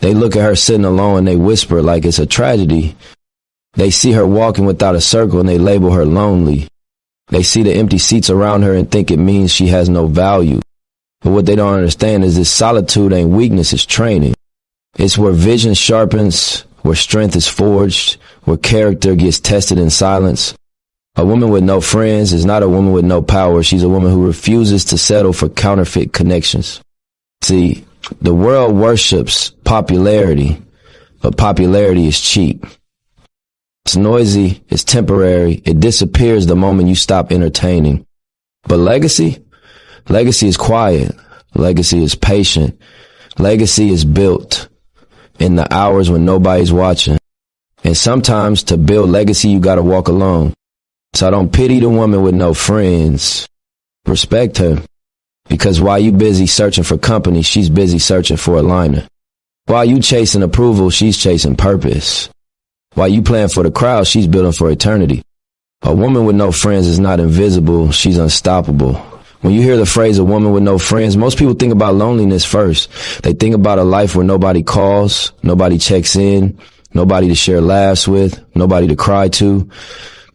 They look at her sitting alone and they whisper like it's a tragedy. They see her walking without a circle and they label her lonely. They see the empty seats around her and think it means she has no value. But what they don't understand is this solitude ain't weakness, it's training. It's where vision sharpens, where strength is forged, where character gets tested in silence. A woman with no friends is not a woman with no power. She's a woman who refuses to settle for counterfeit connections. See, the world worships popularity, but popularity is cheap. It's noisy, it's temporary, it disappears the moment you stop entertaining. But legacy is quiet. Legacy is patient. Legacy is built in the hours when nobody's watching. And sometimes to build legacy, you gotta walk alone. So I don't pity the woman with no friends. Respect her. Because while you busy searching for company, she's busy searching for alignment. While you chasing approval, she's chasing purpose. While you playing for the crowd, she's building for eternity. A woman with no friends is not invisible, she's unstoppable. When you hear the phrase a woman with no friends, most people think about loneliness first. They think about a life where nobody calls, nobody checks in, nobody to share laughs with, nobody to cry to.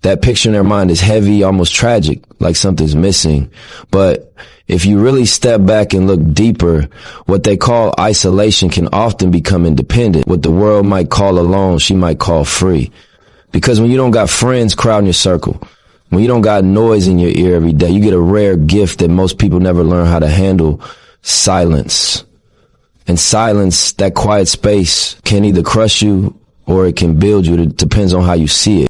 That picture in their mind is heavy, almost tragic, like something's missing. But if you really step back and look deeper, what they call isolation can often become independent. What the world might call alone, she might call free. Because when you don't got friends crowding your circle, when you don't got noise in your ear every day, you get a rare gift that most people never learn how to handle: silence. And silence, that quiet space, can either crush you or it can build you. It depends on how you see it.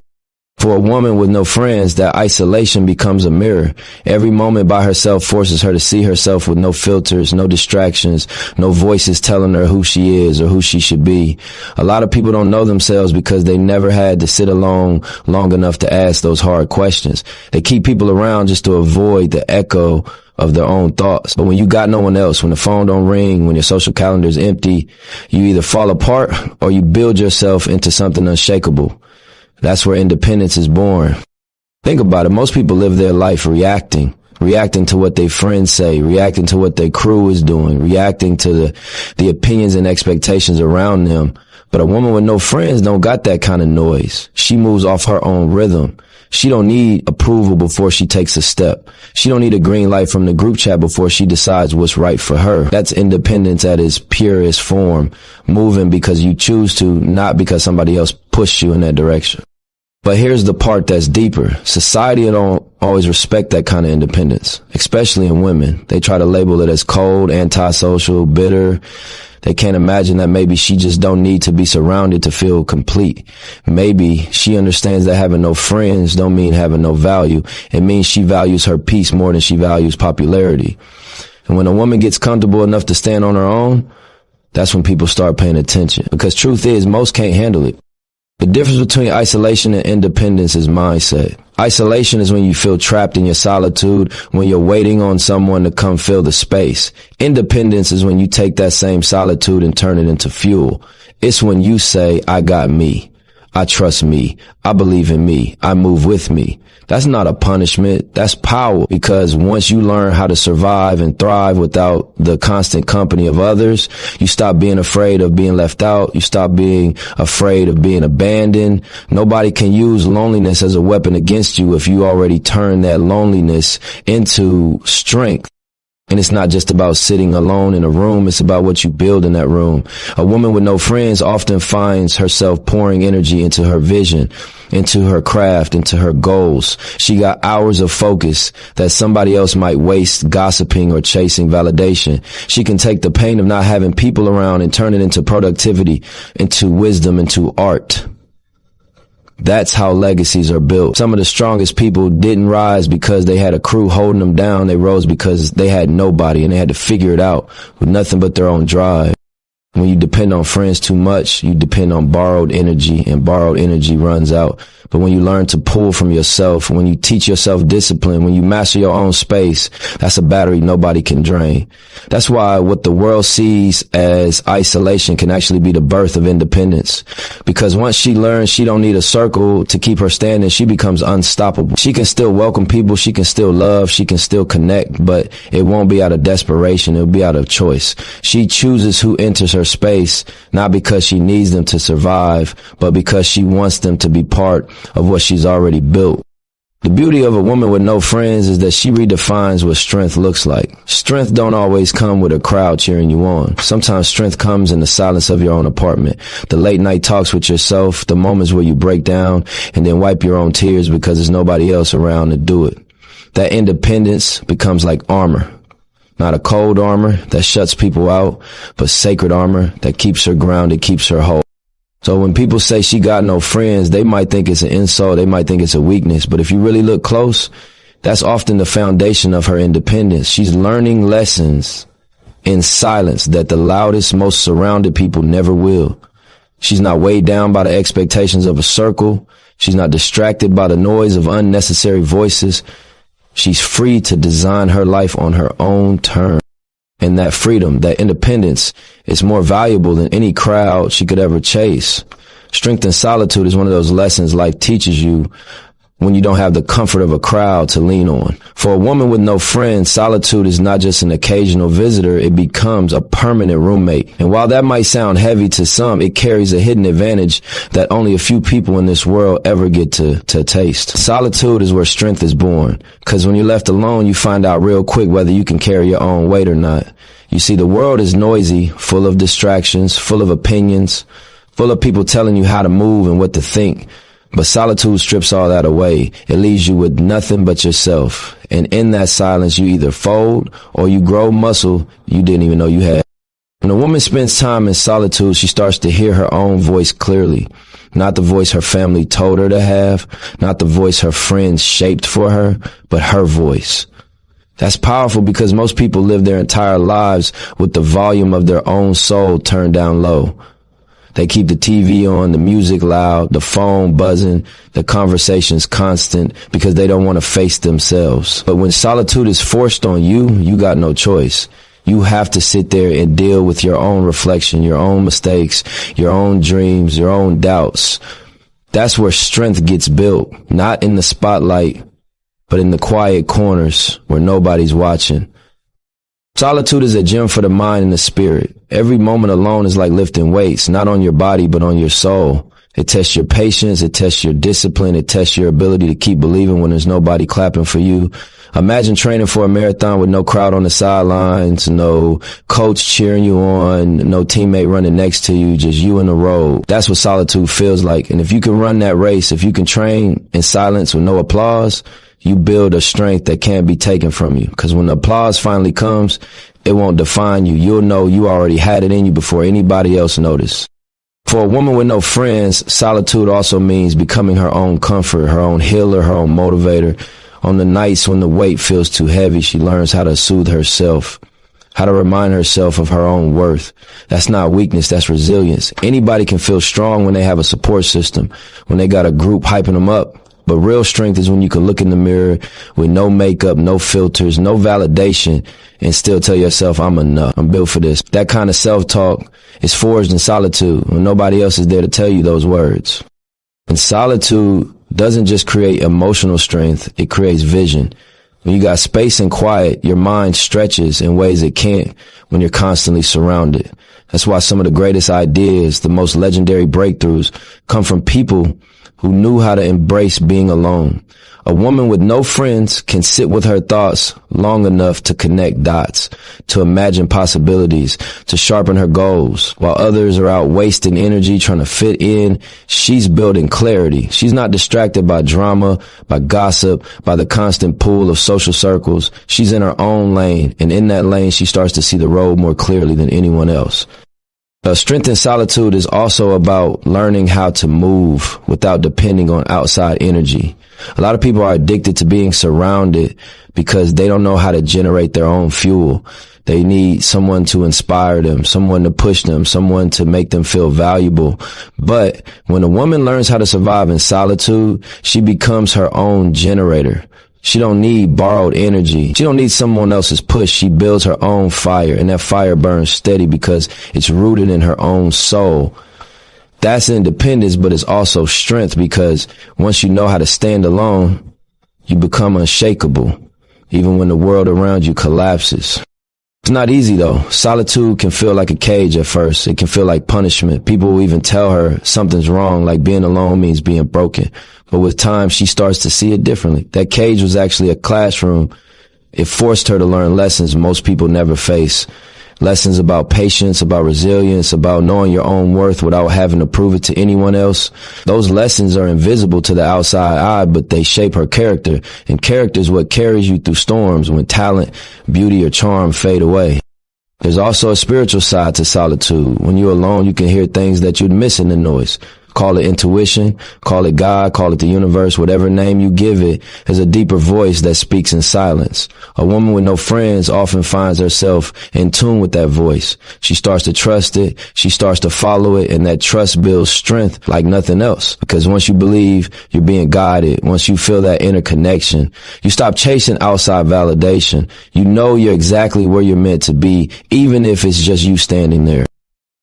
For a woman with no friends, that isolation becomes a mirror. Every moment by herself forces her to see herself with no filters, no distractions, no voices telling her who she is or who she should be. A lot of people don't know themselves because they never had to sit alone long enough to ask those hard questions. They keep people around just to avoid the echo of their own thoughts. But when you got no one else, when the phone don't ring, when your social calendar is empty, you either fall apart or you build yourself into something unshakable. That's where independence is born. Think about it. Most people live their life reacting to what their friends say, reacting to what their crew is doing, reacting to the opinions and expectations around them. But a woman with no friends don't got that kind of noise. She moves off her own rhythm. She don't need approval before she takes a step. She don't need a green light from the group chat before she decides what's right for her. That's independence at its purest form, moving because you choose to, not because somebody else pushed you in that direction. But here's the part that's deeper. Society don't always respect that kind of independence, especially in women. They try to label it as cold, antisocial, bitter. They can't imagine that maybe she just don't need to be surrounded to feel complete. Maybe she understands that having no friends don't mean having no value. It means she values her peace more than she values popularity. And when a woman gets comfortable enough to stand on her own, that's when people start paying attention. Because truth is, most can't handle it. The difference between isolation and independence is mindset. Isolation is when you feel trapped in your solitude, when you're waiting on someone to come fill the space. Independence is when you take that same solitude and turn it into fuel. It's when you say, I got me. I trust me. I believe in me. I move with me. That's not a punishment. That's power. Because once you learn how to survive and thrive without the constant company of others, you stop being afraid of being left out. You stop being afraid of being abandoned. Nobody can use loneliness as a weapon against you if you already turn that loneliness into strength. And it's not just about sitting alone in a room. It's about what you build in that room. A woman with no friends often finds herself pouring energy into her vision, into her craft, into her goals. She got hours of focus that somebody else might waste gossiping or chasing validation. She can take the pain of not having people around and turn it into productivity, into wisdom, into art. That's how legacies are built. Some of the strongest people didn't rise because they had a crew holding them down. They rose because they had nobody and they had to figure it out with nothing but their own drive. When you depend on friends too much, you depend on borrowed energy, and borrowed energy runs out. But when you learn to pull from yourself, when you teach yourself discipline, when you master your own space, that's a battery nobody can drain. That's why what the world sees as isolation can actually be the birth of independence. Because once she learns she don't need a circle to keep her standing, she becomes unstoppable. She can still welcome people, she can still love, she can still connect, but it won't be out of desperation, it'll be out of choice. She chooses who enters her her space, not because she needs them to survive, but because she wants them to be part of what she's already built. The beauty of a woman with no friends is that she redefines what strength looks like. Strength don't always come with a crowd cheering you on. Sometimes strength comes in the silence of your own apartment. The late night talks with yourself, the moments where you break down and then wipe your own tears because there's nobody else around to do it. That independence becomes like armor. Not a cold armor that shuts people out, but sacred armor that keeps her grounded, keeps her whole. So when people say she got no friends, they might think it's an insult. They might think it's a weakness. But if you really look close, that's often the foundation of her independence. She's learning lessons in silence that the loudest, most surrounded people never will. She's not weighed down by the expectations of a circle. She's not distracted by the noise of unnecessary voices. She's free to design her life on her own terms. And that freedom, that independence, is more valuable than any crowd she could ever chase. Strength in solitude is one of those lessons life teaches you when you don't have the comfort of a crowd to lean on. For a woman with no friends, solitude is not just an occasional visitor, it becomes a permanent roommate. And while that might sound heavy to some, it carries a hidden advantage that only a few people in this world ever get to taste. Solitude is where strength is born, because when you're left alone, you find out real quick whether you can carry your own weight or not. You see, the world is noisy, full of distractions, full of opinions, full of people telling you how to move and what to think. But solitude strips all that away. It leaves you with nothing but yourself. And in that silence, you either fold or you grow muscle you didn't even know you had. When a woman spends time in solitude, she starts to hear her own voice clearly. Not the voice her family told her to have, not the voice her friends shaped for her, but her voice. That's powerful because most people live their entire lives with the volume of their own soul turned down low. They keep the TV on, the music loud, the phone buzzing, the conversations constant because they don't want to face themselves. But when solitude is forced on you, you got no choice. You have to sit there and deal with your own reflection, your own mistakes, your own dreams, your own doubts. That's where strength gets built, not in the spotlight, but in the quiet corners where nobody's watching. Solitude is a gym for the mind and the spirit. Every moment alone is like lifting weights, not on your body, but on your soul. It tests your patience. It tests your discipline. It tests your ability to keep believing when there's nobody clapping for you. Imagine training for a marathon with no crowd on the sidelines, no coach cheering you on, no teammate running next to you, just you in the road. That's what solitude feels like. And if you can run that race, if you can train in silence with no applause, you build a strength that can't be taken from you. Because when the applause finally comes, it won't define you. You'll know you already had it in you before anybody else noticed. For a woman with no friends, solitude also means becoming her own comfort, her own healer, her own motivator. On the nights when the weight feels too heavy, she learns how to soothe herself, how to remind herself of her own worth. That's not weakness, that's resilience. Anybody can feel strong when they have a support system, when they got a group hyping them up. But real strength is when you can look in the mirror with no makeup, no filters, no validation, and still tell yourself, I'm enough. I'm built for this. That kind of self-talk is forged in solitude when nobody else is there to tell you those words. And solitude doesn't just create emotional strength, it creates vision. When you got space and quiet, your mind stretches in ways it can't when you're constantly surrounded. That's why some of the greatest ideas, the most legendary breakthroughs, come from people who knew how to embrace being alone. A woman with no friends can sit with her thoughts long enough to connect dots, to imagine possibilities, to sharpen her goals. While others are out wasting energy trying to fit in, she's building clarity. She's not distracted by drama, by gossip, by the constant pull of social circles. She's in her own lane, and in that lane, she starts to see the road more clearly than anyone else. Strength in solitude is also about learning how to move without depending on outside energy. A lot of people are addicted to being surrounded because they don't know how to generate their own fuel. They need someone to inspire them, someone to push them, someone to make them feel valuable. But when a woman learns how to survive in solitude, she becomes her own generator. She don't need borrowed energy. She don't need someone else's push. She builds her own fire, and that fire burns steady because it's rooted in her own soul. That's independence, but it's also strength because once you know how to stand alone, you become unshakable, even when the world around you collapses. It's not easy though. Solitude can feel like a cage at first. It can feel like punishment. People will even tell her something's wrong, like being alone means being broken. But with time, she starts to see it differently. That cage was actually a classroom. It forced her to learn lessons most people never face. Lessons about patience, about resilience, about knowing your own worth without having to prove it to anyone else. Those lessons are invisible to the outside eye, but they shape her character. And character is what carries you through storms when talent, beauty, or charm fade away. There's also a spiritual side to solitude. When you're alone, you can hear things that you'd miss in the noise. Call it intuition, call it God, call it the universe, whatever name you give it, is a deeper voice that speaks in silence. A woman with no friends often finds herself in tune with that voice. She starts to trust it, she starts to follow it, and that trust builds strength like nothing else. Because once you believe you're being guided, once you feel that inner connection, you stop chasing outside validation. You know you're exactly where you're meant to be, even if it's just you standing there.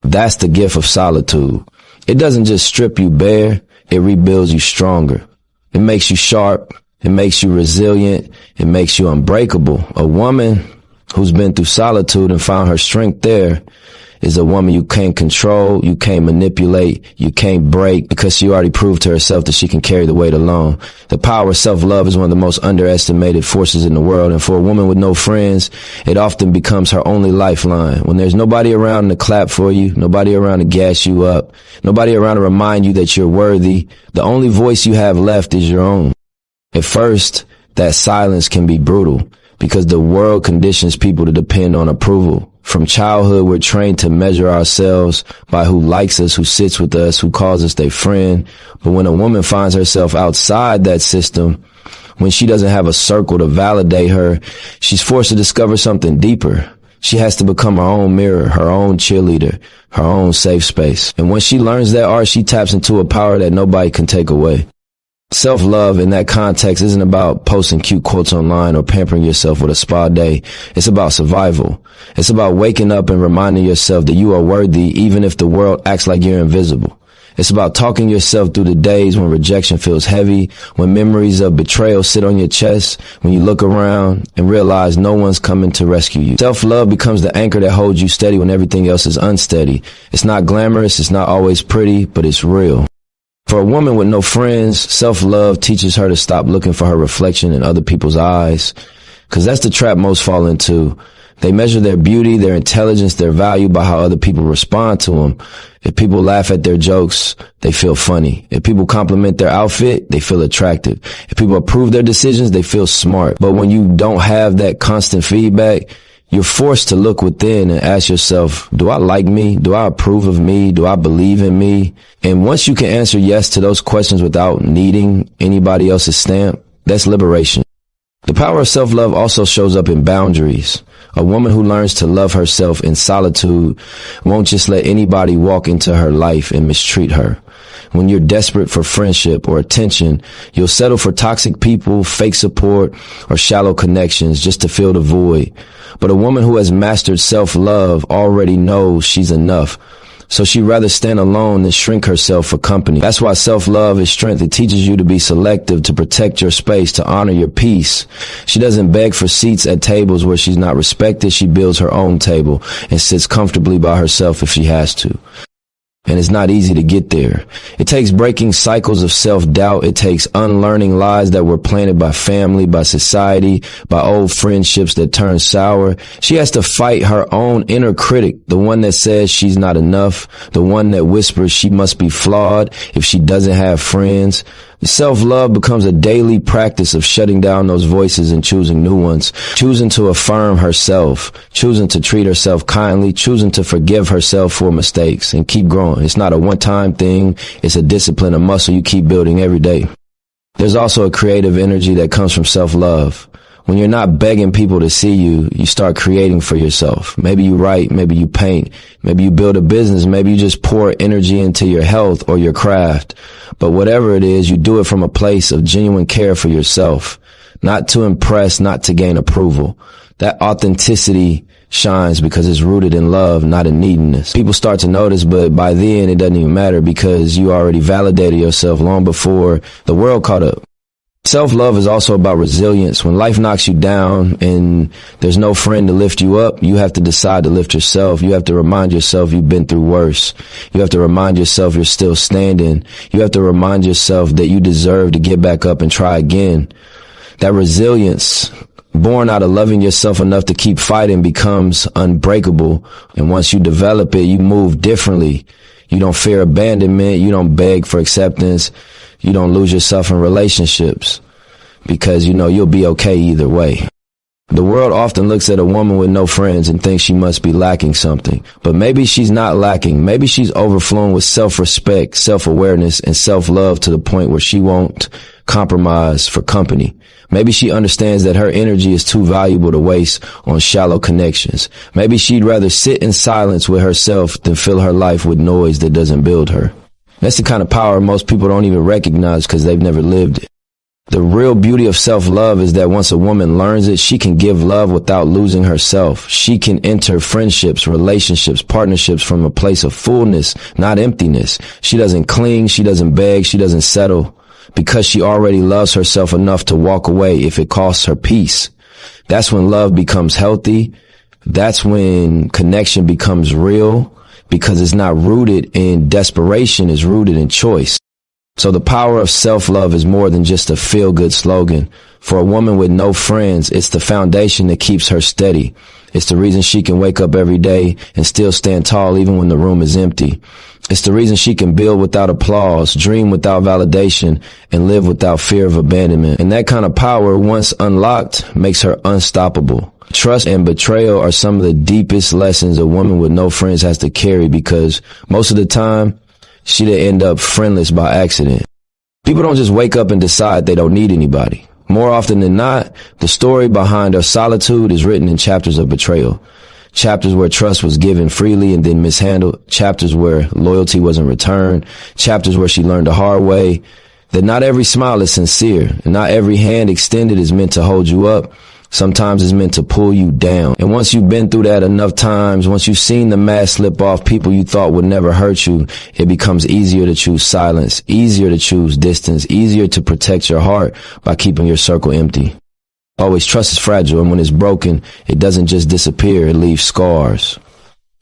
That's the gift of solitude. It doesn't just strip you bare, it rebuilds you stronger. It makes you sharp, it makes you resilient, it makes you unbreakable. A woman who's been through solitude and found her strength there is a woman you can't control, you can't manipulate, you can't break, because she already proved to herself that she can carry the weight alone. The power of self-love is one of the most underestimated forces in the world, and for a woman with no friends, it often becomes her only lifeline. When there's nobody around to clap for you, nobody around to gas you up, nobody around to remind you that you're worthy, the only voice you have left is your own. At first, that silence can be brutal, because the world conditions people to depend on approval. From childhood, we're trained to measure ourselves by who likes us, who sits with us, who calls us their friend. But when a woman finds herself outside that system, when she doesn't have a circle to validate her, she's forced to discover something deeper. She has to become her own mirror, her own cheerleader, her own safe space. And when she learns that art, she taps into a power that nobody can take away. Self-love in that context isn't about posting cute quotes online or pampering yourself with a spa day. It's about survival. It's about waking up and reminding yourself that you are worthy even if the world acts like you're invisible. It's about talking yourself through the days when rejection feels heavy, when memories of betrayal sit on your chest, when you look around and realize no one's coming to rescue you. Self-love becomes the anchor that holds you steady when everything else is unsteady. It's not glamorous, it's not always pretty, but it's real. For a woman with no friends, self-love teaches her to stop looking for her reflection in other people's eyes, because that's the trap most fall into. They measure their beauty, their intelligence, their value by how other people respond to them. If people laugh at their jokes, they feel funny. If people compliment their outfit, they feel attractive. If people approve their decisions, they feel smart. But when you don't have that constant feedback, you're forced to look within and ask yourself, do I like me? Do I approve of me? Do I believe in me? And once you can answer yes to those questions without needing anybody else's stamp, that's liberation. The power of self-love also shows up in boundaries. A woman who learns to love herself in solitude won't just let anybody walk into her life and mistreat her. When you're desperate for friendship or attention, you'll settle for toxic people, fake support, or shallow connections just to fill the void. But a woman who has mastered self-love already knows she's enough. So she'd rather stand alone than shrink herself for company. That's why self-love is strength. It teaches you to be selective, to protect your space, to honor your peace. She doesn't beg for seats at tables where she's not respected. She builds her own table and sits comfortably by herself if she has to. And it's not easy to get there. It takes breaking cycles of self-doubt. It takes unlearning lies that were planted by family, by society, by old friendships that turn sour. She has to fight her own inner critic, the one that says she's not enough, the one that whispers she must be flawed if she doesn't have friends. Self-love becomes a daily practice of shutting down those voices and choosing new ones, choosing to affirm herself, choosing to treat herself kindly, choosing to forgive herself for mistakes and keep growing. It's not a one-time thing. It's a discipline, a muscle you keep building every day. There's also a creative energy that comes from self-love. When you're not begging people to see you, you start creating for yourself. Maybe you write, maybe you paint, maybe you build a business, maybe you just pour energy into your health or your craft. But whatever it is, you do it from a place of genuine care for yourself, not to impress, not to gain approval. That authenticity shines because it's rooted in love, not in neediness. People start to notice, but by then it doesn't even matter because you already validated yourself long before the world caught up. Self-love is also about resilience. When life knocks you down and there's no friend to lift you up, you have to decide to lift yourself. You have to remind yourself you've been through worse. You have to remind yourself you're still standing. You have to remind yourself that you deserve to get back up and try again. That resilience, born out of loving yourself enough to keep fighting, becomes unbreakable. And once you develop it, you move differently. You don't fear abandonment. You don't beg for acceptance. You don't lose yourself in relationships because you know you'll be okay either way. The world often looks at a woman with no friends and thinks she must be lacking something. But maybe she's not lacking. Maybe she's overflowing with self-respect, self-awareness, and self-love to the point where she won't compromise for company. Maybe she understands that her energy is too valuable to waste on shallow connections. Maybe she'd rather sit in silence with herself than fill her life with noise that doesn't build her. That's the kind of power most people don't even recognize because they've never lived it. The real beauty of self-love is that once a woman learns it, she can give love without losing herself. She can enter friendships, relationships, partnerships from a place of fullness, not emptiness. She doesn't cling, she doesn't beg, she doesn't settle because she already loves herself enough to walk away if it costs her peace. That's when love becomes healthy. That's when connection becomes real. Because it's not rooted in desperation, it's rooted in choice. So the power of self-love is more than just a feel-good slogan. For a woman with no friends, it's the foundation that keeps her steady. It's the reason she can wake up every day and still stand tall even when the room is empty. It's the reason she can build without applause, dream without validation, and live without fear of abandonment. And that kind of power, once unlocked, makes her unstoppable. Trust and betrayal are some of the deepest lessons a woman with no friends has to carry because most of the time, she'd end up friendless by accident. People don't just wake up and decide they don't need anybody. More often than not, the story behind her solitude is written in chapters of betrayal. Chapters where trust was given freely and then mishandled. Chapters where loyalty wasn't returned. Chapters where she learned the hard way that not every smile is sincere and not every hand extended is meant to hold you up. Sometimes it's meant to pull you down. And once you've been through that enough times, once you've seen the mask slip off people you thought would never hurt you, it becomes easier to choose silence, easier to choose distance, easier to protect your heart by keeping your circle empty. Always, trust is fragile, and when it's broken, it doesn't just disappear, it leaves scars.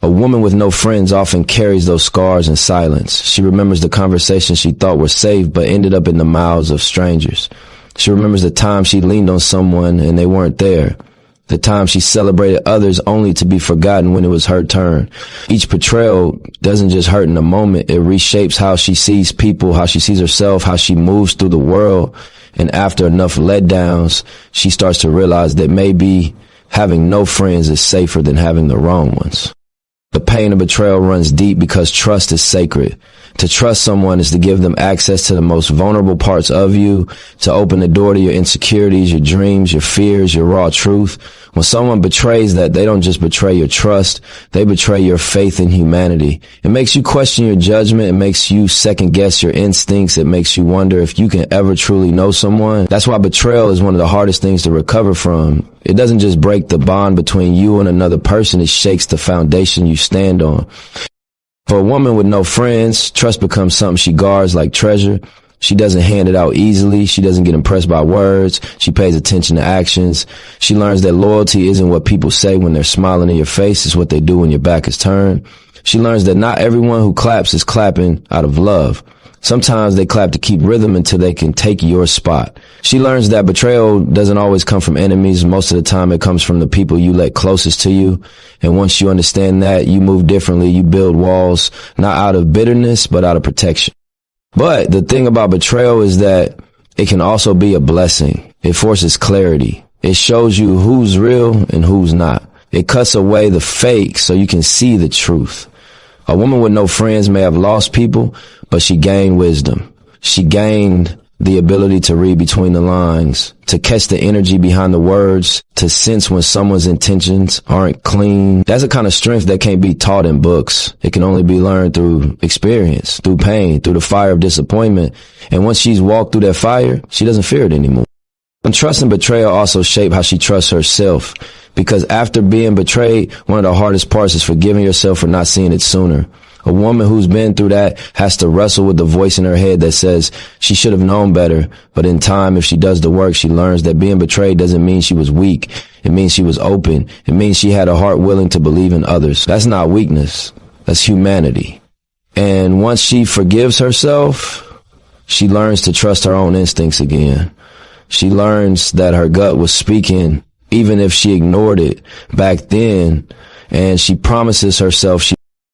A woman with no friends often carries those scars in silence. She remembers the conversations she thought were safe but ended up in the mouths of strangers. She remembers the time she leaned on someone and they weren't there. The time she celebrated others only to be forgotten when it was her turn. Each betrayal doesn't just hurt in a moment. It reshapes how she sees people, how she sees herself, how she moves through the world. And after enough letdowns, she starts to realize that maybe having no friends is safer than having the wrong ones. The pain of betrayal runs deep because trust is sacred. To trust someone is to give them access to the most vulnerable parts of you, to open the door to your insecurities, your dreams, your fears, your raw truth. When someone betrays that, they don't just betray your trust, they betray your faith in humanity. It makes you question your judgment. It makes you second guess your instincts. It makes you wonder if you can ever truly know someone. That's why betrayal is one of the hardest things to recover from. It doesn't just break the bond between you and another person, it shakes the foundation you stand on. For a woman with no friends, trust becomes something she guards like treasure. She doesn't hand it out easily. She doesn't get impressed by words. She pays attention to actions. She learns that loyalty isn't what people say when they're smiling in your face. It's what they do when your back is turned. She learns that not everyone who claps is clapping out of love. Sometimes they clap to keep rhythm until they can take your spot. She learns that betrayal doesn't always come from enemies. Most of the time it comes from the people you let closest to you. And once you understand that, you move differently. You build walls, not out of bitterness, but out of protection. But the thing about betrayal is that it can also be a blessing. It forces clarity. It shows you who's real and who's not. It cuts away the fake so you can see the truth. A woman with no friends may have lost people, but she gained wisdom. She gained the ability to read between the lines, to catch the energy behind the words, to sense when someone's intentions aren't clean. That's a kind of strength that can't be taught in books. It can only be learned through experience, through pain, through the fire of disappointment. And once she's walked through that fire, she doesn't fear it anymore. And trust and betrayal also shape how she trusts herself. Because after being betrayed, one of the hardest parts is forgiving yourself for not seeing it sooner. A woman who's been through that has to wrestle with the voice in her head that says she should have known better. But in time, if she does the work, she learns that being betrayed doesn't mean she was weak. It means she was open. It means she had a heart willing to believe in others. That's not weakness. That's humanity. And once she forgives herself, she learns to trust her own instincts again. She learns that her gut was speaking, even if she ignored it back then. And she promises herself she